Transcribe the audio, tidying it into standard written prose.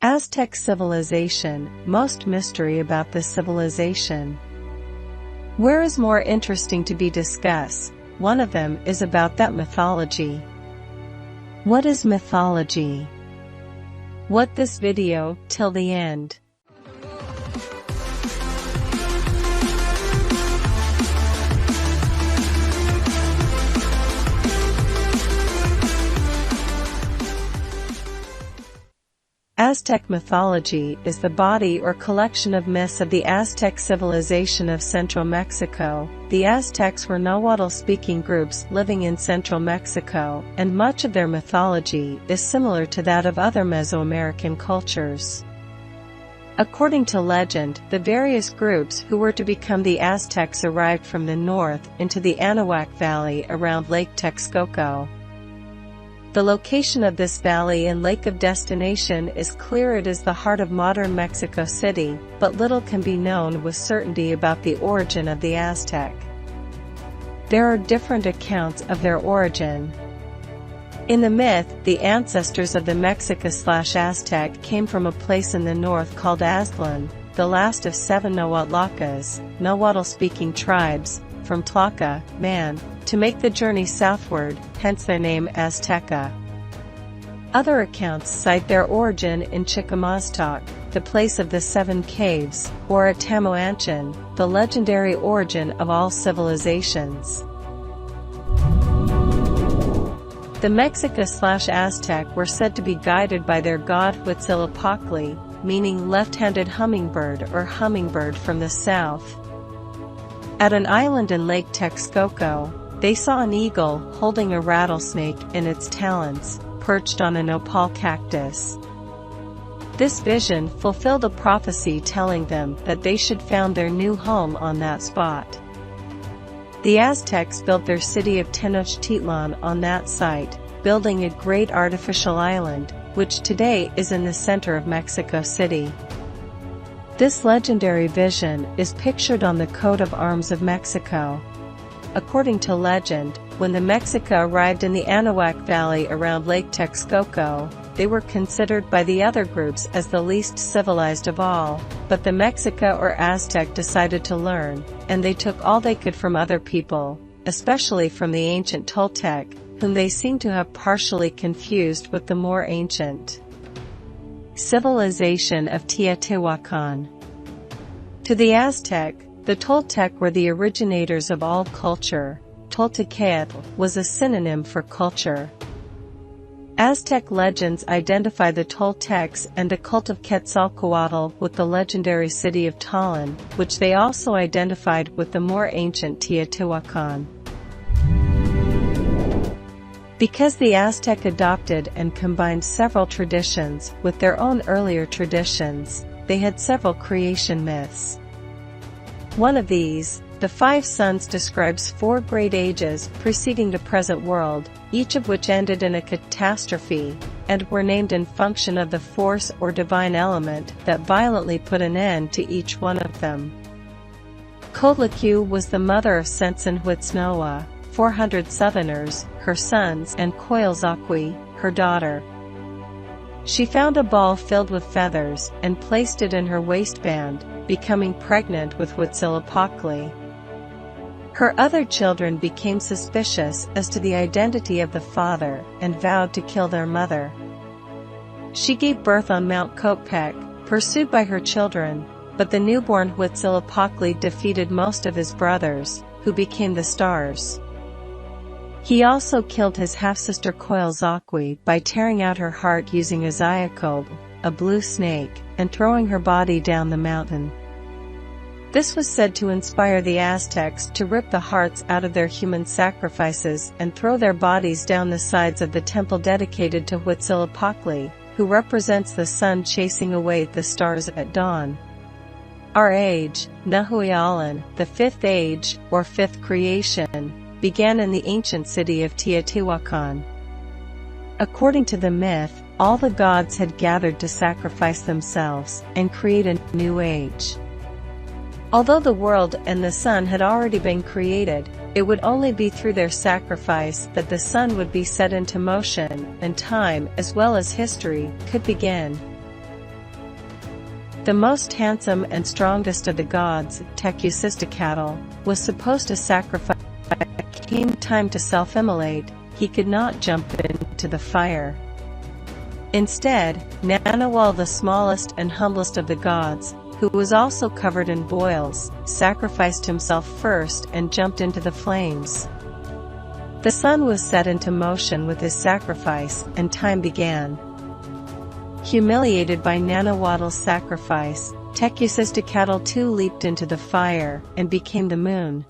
Aztec civilization, most mystery about this civilization. Where is more interesting to be discussed? One of them is about that mythology. What is mythology? Watch this video till the end. Aztec mythology is the body or collection of myths of the Aztec civilization of central Mexico. The Aztecs were Nahuatl-speaking groups living in central Mexico, and much of their mythology is similar to that of other Mesoamerican cultures. According to legend, the various groups who were to become the Aztecs arrived from the north into the Anahuac Valley around Lake Texcoco. The location of this valley and lake of destination is clear. It is the heart of modern Mexico City, but little can be known with certainty about the origin of the Aztec. There are different accounts of their origin. In the myth, the ancestors of the Mexica/Aztec came from a place in the north called Aztlan, the last of 7 Nahuatlacas, Nahuatl-speaking tribes, from Tlaca, man, to make the journey southward, hence their name Azteca. Other accounts cite their origin in Chicamaztoc, the place of the 7 caves, or at Tamuanchan, the legendary origin of all civilizations. The Mexica/Aztec were said to be guided by their god Huitzilopochtli, meaning left-handed hummingbird or hummingbird from the south. At an island in Lake Texcoco, they saw an eagle holding a rattlesnake in its talons, perched on a nopal cactus. This vision fulfilled a prophecy telling them that they should found their new home on that spot. The Aztecs built their city of Tenochtitlan on that site, building a great artificial island, which today is in the center of Mexico City. This legendary vision is pictured on the coat of arms of Mexico. According to legend, when the Mexica arrived in the Anahuac Valley around Lake Texcoco, they were considered by the other groups as the least civilized of all, but the Mexica or Aztec decided to learn, and they took all they could from other people, especially from the ancient Toltec, whom they seem to have partially confused with the more ancient civilization of Teotihuacan. To the Aztec, the Toltec were the originators of all culture. Toltecatl was a synonym for culture. Aztec legends identify the Toltecs and the cult of Quetzalcoatl with the legendary city of Tollan, which they also identified with the more ancient Teotihuacan. Because the Aztec adopted and combined several traditions with their own earlier traditions, they had several creation myths. One of these, the 5 suns, describes 4 great ages preceding the present world, each of which ended in a catastrophe, and were named in function of the force or divine element that violently put an end to each one of them. Coatlicue was the mother of Sensenhuitznoa, 400 Southerners, her sons, and Coyolxauhqui, her daughter. She found a ball filled with feathers and placed it in her waistband, becoming pregnant with Huitzilopochtli. Her other children became suspicious as to the identity of the father and vowed to kill their mother. She gave birth on Mount Copec, pursued by her children, but the newborn Huitzilopochtli defeated most of his brothers, who became the stars. He also killed his half-sister Coyolxauhqui by tearing out her heart using a Xiacob, a blue snake, and throwing her body down the mountain. This was said to inspire the Aztecs to rip the hearts out of their human sacrifices and throw their bodies down the sides of the temple dedicated to Huitzilopochtli, who represents the sun chasing away the stars at dawn. Our age, Nahuyalan, the 5th age, or 5th creation, began in the ancient city of Teotihuacan. According to the myth, all the gods had gathered to sacrifice themselves and create a new age. Although the world and the sun had already been created, it would only be through their sacrifice that the sun would be set into motion, and time as well as history could begin. The most handsome and strongest of the gods, Tecusistecatl, was supposed to sacrifice. When it came time to self-immolate, he could not jump into the fire. Instead, Nanawal, the smallest and humblest of the gods, who was also covered in boils, sacrificed himself first and jumped into the flames. The sun was set into motion with his sacrifice, and time began. Humiliated by Nanawal's sacrifice, Tecusistecatl too leaped into the fire, and became the moon.